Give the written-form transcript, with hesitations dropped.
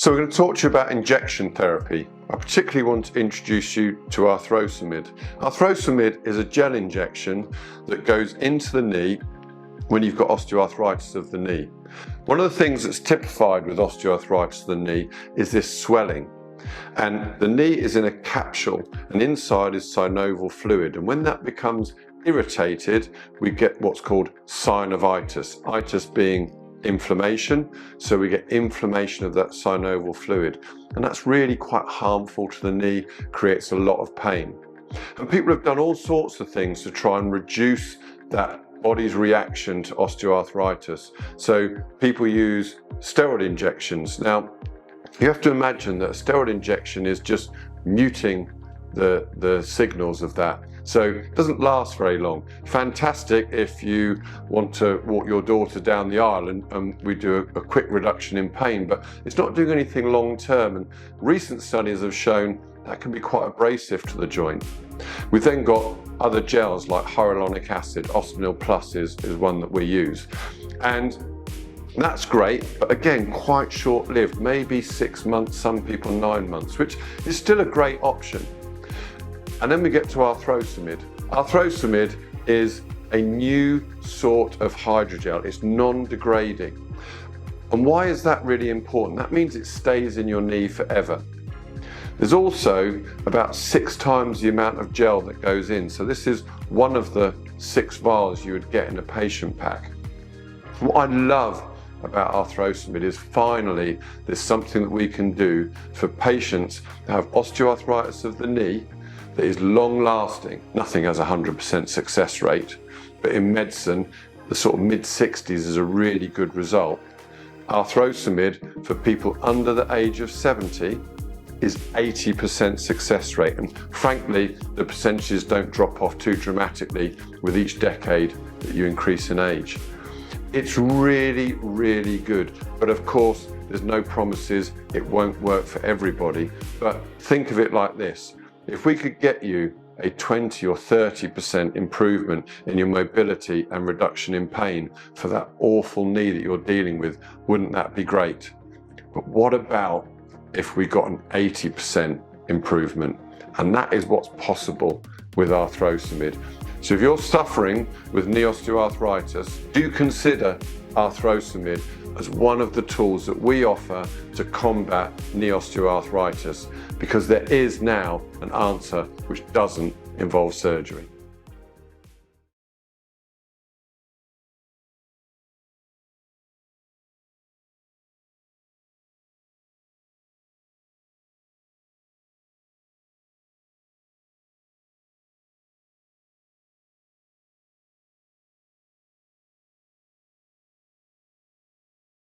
So we're going to talk to you about injection therapy. I particularly want to introduce you to Arthrosamid. Arthrosamid is a gel injection that goes into the knee when you've got osteoarthritis of the knee. One of the things that's typified with osteoarthritis of the knee is this swelling. And the knee is in a capsule and inside is synovial fluid. And when that becomes irritated, we get what's called synovitis. Itis being inflammation, so we get inflammation of that synovial fluid, and that's really quite harmful to the knee, creates a lot of pain. And people have done all sorts of things to try and reduce that body's reaction to osteoarthritis. So people use steroid injections. Now you have to imagine that a steroid injection is just muting the signals of that. So it doesn't last very long. Fantastic if you want to walk your daughter down the aisle and we do a quick reduction in pain, but it's not doing anything long term. And recent studies have shown that can be quite abrasive to the joint. We've then got other gels like hyaluronic acid. Osteoarthritis Plus is one that we use. And that's great, but again, quite short-lived, maybe 6 months, some people 9 months, which is still a great option. And then we get to Arthrosamid. Arthrosamid is a new sort of hydrogel. It's non-degrading. And why is that really important? That means it stays in your knee forever. There's also about 6 times the amount of gel that goes in. So this is one of the 6 vials you would get in a patient pack. What I love about Arthrosamid is finally there's something that we can do for patients that have osteoarthritis of the knee that is long lasting. Nothing has a 100% success rate, but in medicine, the sort of mid-60s is a really good result. Arthrosamid for people under the age of 70 is 80% success rate. And frankly, the percentages don't drop off too dramatically with each decade that you increase in age. It's really, really good. But of course, there's no promises. It won't work for everybody. But think of it like this. If we could get you a 20 or 30% improvement in your mobility and reduction in pain for that awful knee that you're dealing with, wouldn't that be great? But what about if we got an 80% improvement? And that is what's possible with Arthrosamid. So if you're suffering with knee osteoarthritis, do consider Arthrosamid as one of the tools that we offer to combat knee osteoarthritis, because there is now an answer which doesn't involve surgery.